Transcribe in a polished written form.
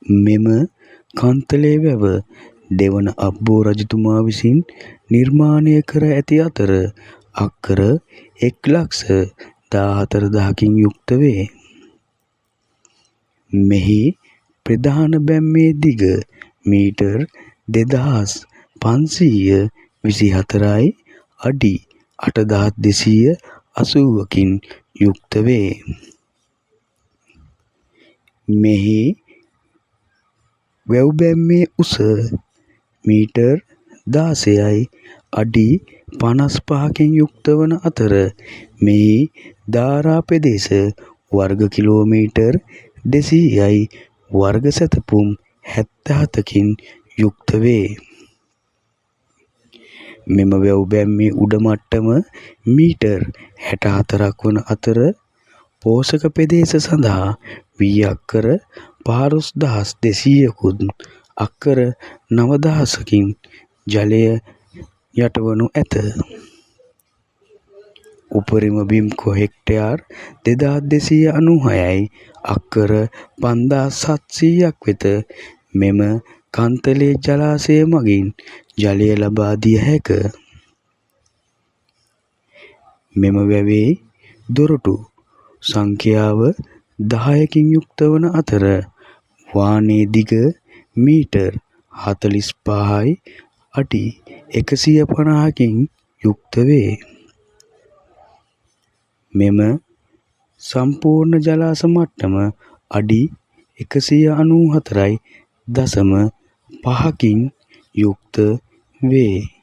මෙම කන්තලේ වැව දෙවන අබ්බෝ රජතුමා විසින් නිර්මාණය කර ඇති අතර අක්කර 1,14,000කින් යුක්ත වේ. මෙහි ප්‍රධාන බැම්මේ දිග මීටර් 2,524යි අඩි 8,280කින් යුක්ත වේ. මෙහි වැව් බැම්මේ උස මීටර් 16යි අඩි 55කින් යුක්ත වන අතර මෙහි ධාරා ප්‍රදේශ වර්ග කිලෝමීටර් 200යි වර්ග සැතපුම් 77කින් යුක්ත වේ. මෙම වැව් බැම්මේ උඩ මට්ටම මීටර් 64ක් වන අතර පෝෂක ප්‍රදේශ සඳහා වී අක්කර 15,200කුත් අක්කර 9,000කින් ජලය යටවනු ඇත. උපරිම බිම් කො හෙක්ටයාර් 2,296යි අක්කර 5,700ක් වෙත මෙම කන්තලේ ජලාශය මගින් ජලය ලබා දිය හැක. මෙම වැවේ දොරටු සංඛ්‍යාව 10කින් යුක්ත වන අතර වානේ දිග මීටර් 45යි අඩි 150කින් යුක්ත වේ. මෙම සම්පූර්ණ ජලාශ මට්ටම අඩි 194.5කින් යුක්ත වේ.